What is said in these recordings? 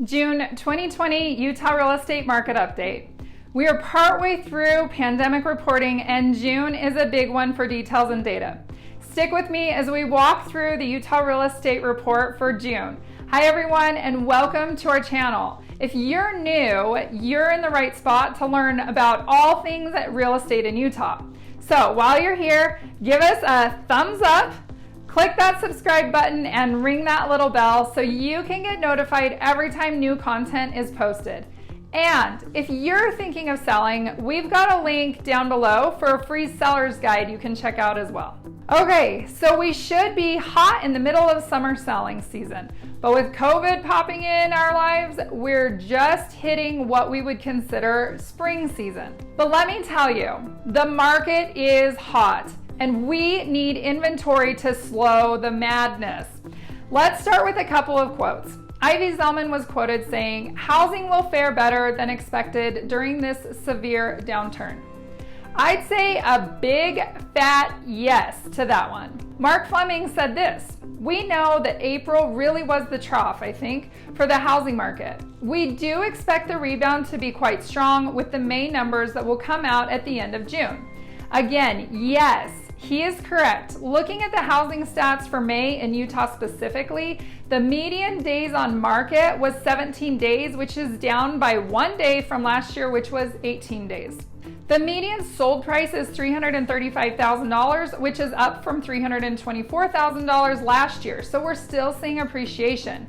June 2020 Utah Real Estate Market Update. We are partway through pandemic reporting, and June is a big one for details and data. Stick with me as we walk through the Utah Real Estate Report for June. Hi everyone, and welcome to our channel. If you're new, you're in the right spot to learn about all things real estate in Utah. So while you're here, give us a thumbs up, click that subscribe button, and ring that little bell so you can get notified every time new content is posted. And if you're thinking of selling, we've got a link down below for a free seller's guide you can check out as well. Okay, so we should be hot in the middle of summer selling season, but with COVID popping in our lives, we're just hitting what we would consider spring season. But let me tell you, the market is hot, and we need inventory to slow the madness. Let's start with a couple of quotes. Ivy Zelman was quoted saying, "Housing will fare better than expected during this severe downturn." I'd say a big fat yes to that one. Mark Fleming said this, "We know that April really was the trough, I think, for the housing market. We do expect the rebound to be quite strong with the May numbers that will come out at the end of June." Again, yes, he is correct. Looking at the housing stats for May in Utah specifically, the median days on market was 17 days, which is down by 1 day from last year, which was 18 days. The median sold price is $335,000, which is up from $324,000 last year, so we're still seeing appreciation.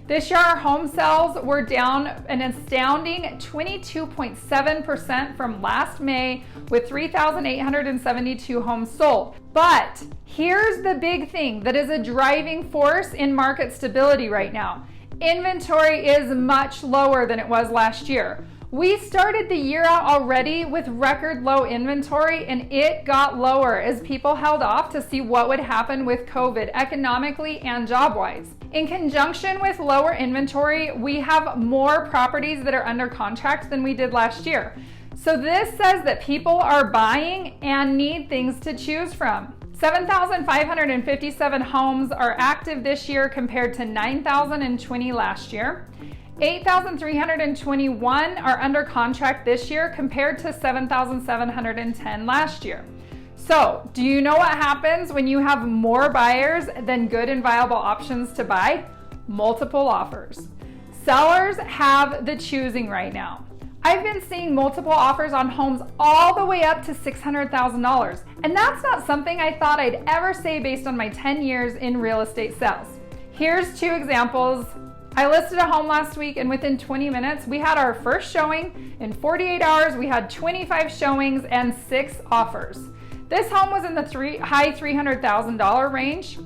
This year, our home sales were down an astounding 22.7% from last May, with 3,872 homes sold. But here's the big thing that is a driving force in market stability right now. Inventory is much lower than it was last year. We started the year out already with record low inventory, and it got lower as people held off to see what would happen with COVID economically and job-wise. In conjunction with lower inventory, we have more properties that are under contract than we did last year. So this says that people are buying and need things to choose from. 7,557 homes are active this year compared to 9,020 last year. 8,321 are under contract this year compared to 7,710 last year. So, do you know what happens when you have more buyers than good and viable options to buy? Multiple offers. Sellers have the choosing right now. I've been seeing multiple offers on homes all the way up to $600,000, and that's not something I thought I'd ever say based on my 10 years in real estate sales. Here's two examples. I listed a home last week, and within 20 minutes, we had our first showing. In 48 hours, we had 25 showings and 6 offers. This home was in the high $300,000 range.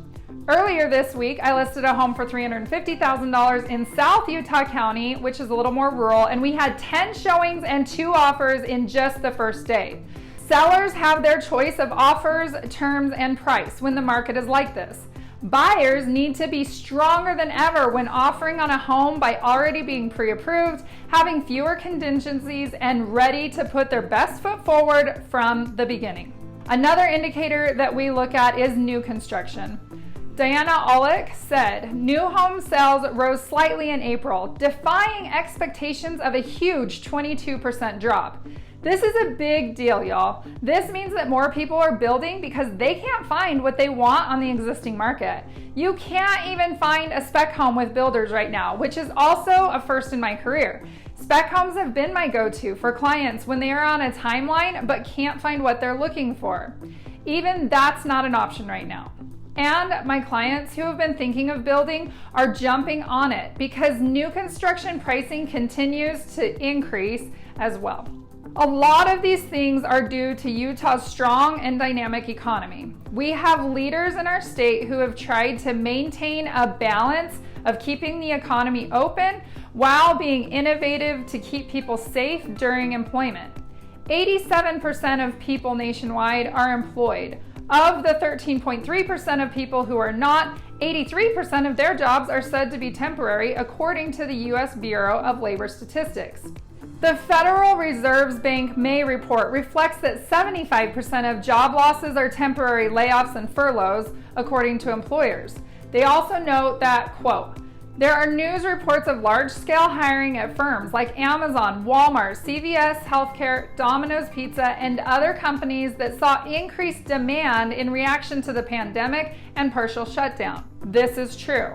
Earlier this week, I listed a home for $350,000 in South Utah County, which is a little more rural, and we had 10 showings and 2 offers in just the first day. Sellers have their choice of offers, terms, and price when the market is like this. Buyers need to be stronger than ever when offering on a home by already being pre-approved, having fewer contingencies, and ready to put their best foot forward from the beginning. Another indicator that we look at is new construction. Diana Olick said, "New home sales rose slightly in April, defying expectations of a huge 22% drop." This is a big deal, y'all. This means that more people are building because they can't find what they want on the existing market. You can't even find a spec home with builders right now, which is also a first in my career. Spec homes have been my go-to for clients when they are on a timeline but can't find what they're looking for. Even that's not an option right now. And my clients who have been thinking of building are jumping on it because new construction pricing continues to increase as well. A lot of these things are due to Utah's strong and dynamic economy. We have leaders in our state who have tried to maintain a balance of keeping the economy open while being innovative to keep people safe during employment. 87% of people nationwide are employed. Of the 13.3% of people who are not, 83% of their jobs are said to be temporary, according to the U.S. Bureau of Labor Statistics. The Federal Reserve's Bank May report reflects that 75% of job losses are temporary layoffs and furloughs, according to employers. They also note that, quote, There are news reports of large-scale hiring at firms like Amazon, Walmart, CVS Healthcare, Domino's Pizza, and other companies that saw increased demand in reaction to the pandemic and partial shutdown. This is true.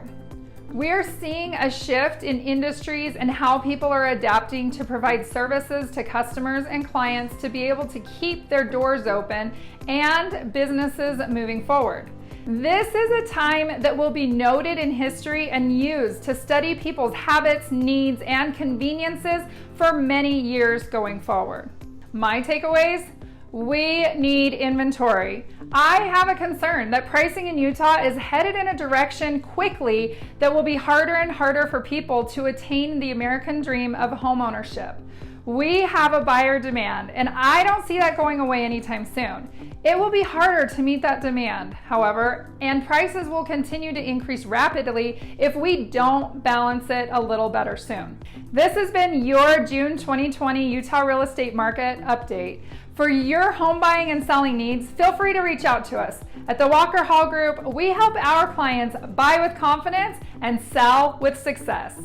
We're seeing a shift in industries and how people are adapting to provide services to customers and clients to be able to keep their doors open and businesses moving forward. This is a time that will be noted in history and used to study people's habits, needs, and conveniences for many years going forward. My takeaways? We need inventory. I have a concern that pricing in Utah is headed in a direction quickly that will be harder and harder for people to attain the American dream of homeownership. We have a buyer demand, and I don't see that going away anytime soon. It will be harder to meet that demand, however, and prices will continue to increase rapidly if we don't balance it a little better soon. This has been your June 2020 Utah real estate market update. For your home buying and selling needs, feel free to reach out to us. At the Walker Hall Group, we help our clients buy with confidence and sell with success.